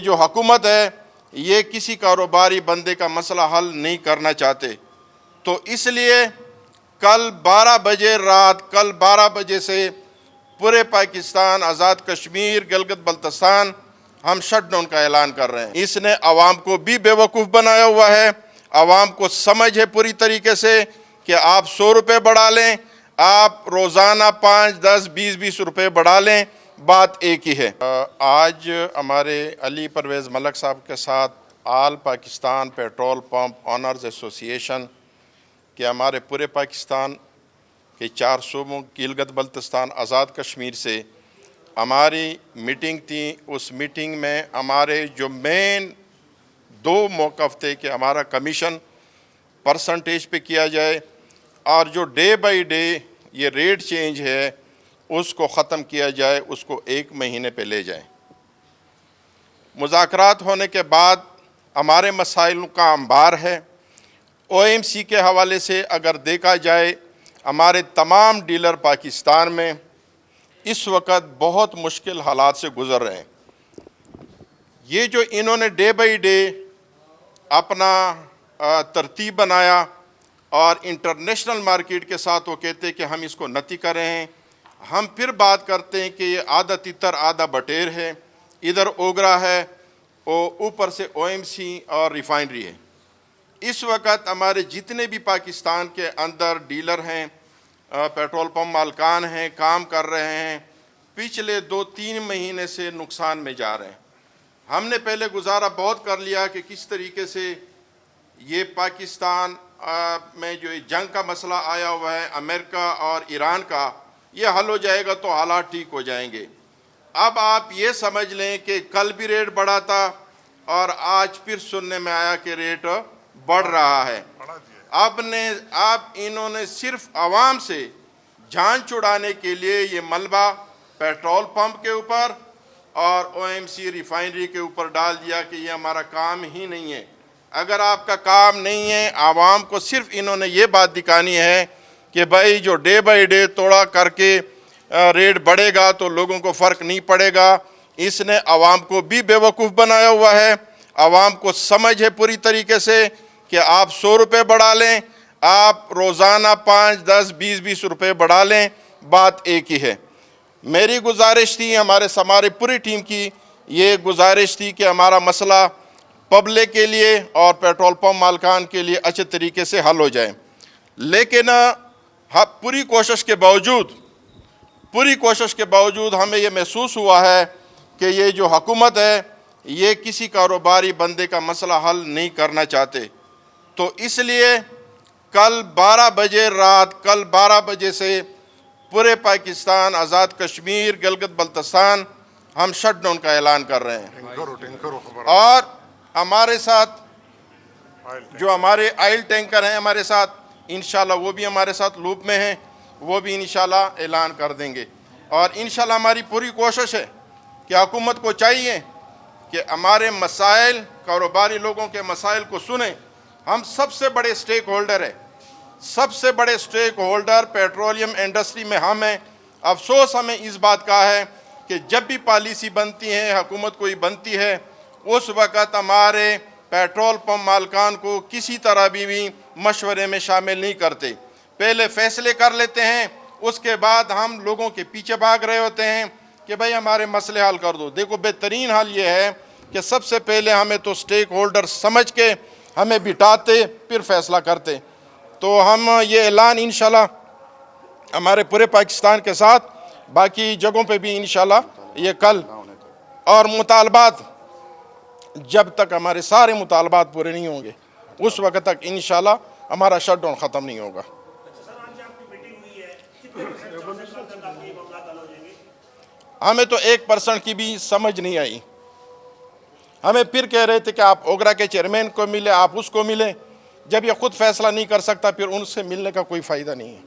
جو حکومت ہے یہ کسی کاروباری بندے کا مسئلہ حل نہیں کرنا چاہتے، تو اس لیے کل 12 بجے رات کل 12 بجے سے پورے پاکستان، آزاد کشمیر، گلگت بلتستان ہم شٹ ڈاؤن کا اعلان کر رہے ہیں۔ اس نے عوام کو بھی بے وقوف بنایا ہوا ہے۔ عوام کو سمجھ ہے پوری طریقے سے کہ آپ 100 روپے بڑھا لیں، آپ روزانہ 5، 10، 20 روپے بڑھا لیں، بات ایک ہی ہے۔ آج ہمارے علی پرویز ملک صاحب کے ساتھ آل پاکستان پیٹرول پمپ آنرز ایسوسی ایشن کہ ہمارے پورے پاکستان کے 4 صوبوں گلگت بلتستان، آزاد کشمیر سے ہماری میٹنگ تھی۔ اس میٹنگ میں ہمارے جو مین 2 موقف تھے کہ ہمارا کمیشن پرسنٹیج پہ کیا جائے اور جو ڈے بائی ڈے یہ ریٹ چینج ہے اس کو ختم کیا جائے، اس کو 1 مہینے پہ لے جائیں۔ مذاکرات ہونے کے بعد ہمارے مسائل کا انبار ہے۔ او ایم سی کے حوالے سے اگر دیکھا جائے ہمارے تمام ڈیلر پاکستان میں اس وقت بہت مشکل حالات سے گزر رہے ہیں۔ یہ جو انہوں نے ڈے بائی ڈے اپنا ترتیب بنایا اور انٹرنیشنل مارکیٹ کے ساتھ وہ کہتے ہیں کہ ہم اس کو نتی کر رہے ہیں، ہم پھر بات کرتے ہیں کہ یہ آدھا تتر آدھا بٹیر ہے، ادھر اوگرا ہے، اوپر سے او ایم سی اور ریفائنری ہے۔ اس وقت ہمارے جتنے بھی پاکستان کے اندر ڈیلر ہیں، پیٹرول پمپ مالکان ہیں، کام کر رہے ہیں، پچھلے 2-3 مہینے سے نقصان میں جا رہے ہیں۔ ہم نے پہلے گزارا بہت کر لیا کہ کس طریقے سے یہ پاکستان میں جو جنگ کا مسئلہ آیا ہوا ہے امریکہ اور ایران کا، یہ حل ہو جائے گا تو حالات ٹھیک ہو جائیں گے۔ اب آپ یہ سمجھ لیں کہ کل بھی ریٹ بڑھا تھا اور آج پھر سننے میں آیا کہ ریٹ بڑھ رہا ہے۔ اب انہوں نے صرف عوام سے جان چھڑانے کے لیے یہ ملبہ پیٹرول پمپ کے اوپر اور او ایم سی ریفائنری کے اوپر ڈال دیا کہ یہ ہمارا کام ہی نہیں ہے۔ اگر آپ کا کام نہیں ہے، عوام کو صرف انہوں نے یہ بات دکھانی ہے کہ بھائی جو ڈے بائی ڈے توڑا کر کے ریٹ بڑھے گا تو لوگوں کو فرق نہیں پڑے گا۔ اس نے عوام کو بھی بے وقوف بنایا ہوا ہے۔ عوام کو سمجھ ہے پوری طریقے سے کہ آپ 100 روپے بڑھا لیں، آپ روزانہ 5، 10، 20 روپے بڑھا لیں، بات ایک ہی ہے۔ میری گزارش تھی، ہمارے پوری ٹیم کی یہ گزارش تھی کہ ہمارا مسئلہ پبلک کے لیے اور پیٹرول پمپ مالکان کے لیے اچھے طریقے سے حل ہو جائے، لیکن پوری کوشش کے باوجود ہمیں یہ محسوس ہوا ہے کہ یہ جو حکومت ہے یہ کسی کاروباری بندے کا مسئلہ حل نہیں کرنا چاہتے، تو اس لیے کل 12 بجے سے پورے پاکستان، آزاد کشمیر، گلگت بلتستان ہم شٹ ڈاؤن کا اعلان کر رہے ہیں۔ اور ہمارے ساتھ جو ہمارے آئل ٹینکر ہیں ہمارے ساتھ، انشاءاللہ وہ بھی ہمارے ساتھ لوپ میں ہیں، وہ بھی انشاءاللہ اعلان کر دیں گے۔ اور انشاءاللہ ہماری پوری کوشش ہے کہ حکومت کو چاہیے کہ ہمارے مسائل، کاروباری لوگوں کے مسائل کو سنیں۔ ہم سب سے بڑے سٹیک ہولڈر ہیں، سب سے بڑے سٹیک ہولڈر پیٹرولیم انڈسٹری میں ہم ہیں۔ افسوس ہمیں اس بات کا ہے کہ جب بھی پالیسی بنتی ہے، حکومت کوئی بنتی ہے، اس وقت ہمارے پیٹرول پمپ مالکان کو کسی طرح بھی مشورے میں شامل نہیں کرتے۔ پہلے فیصلے کر لیتے ہیں، اس کے بعد ہم لوگوں کے پیچھے بھاگ رہے ہوتے ہیں کہ بھائی ہمارے مسئلے حل کر دو۔ دیکھو بہترین حل یہ ہے کہ سب سے پہلے ہمیں تو سٹیک ہولڈر سمجھ کے ہمیں بٹھاتے پھر فیصلہ کرتے۔ تو ہم یہ اعلان انشاءاللہ ہمارے پورے پاکستان کے ساتھ باقی جگہوں پہ بھی انشاءاللہ یہ کل، اور مطالبات جب تک ہمارے سارے مطالبات پورے نہیں ہوں گے اس وقت تک انشاءاللہ ہمارا شٹ ڈاؤن ختم نہیں ہوگا۔ ہمیں تو 1% کی بھی سمجھ نہیں آئی۔ ہمیں پھر کہہ رہے تھے کہ آپ اوگرا کے چیئرمین کو ملے، آپ اس کو ملیں۔ جب یہ خود فیصلہ نہیں کر سکتا پھر ان سے ملنے کا کوئی فائدہ نہیں ہے۔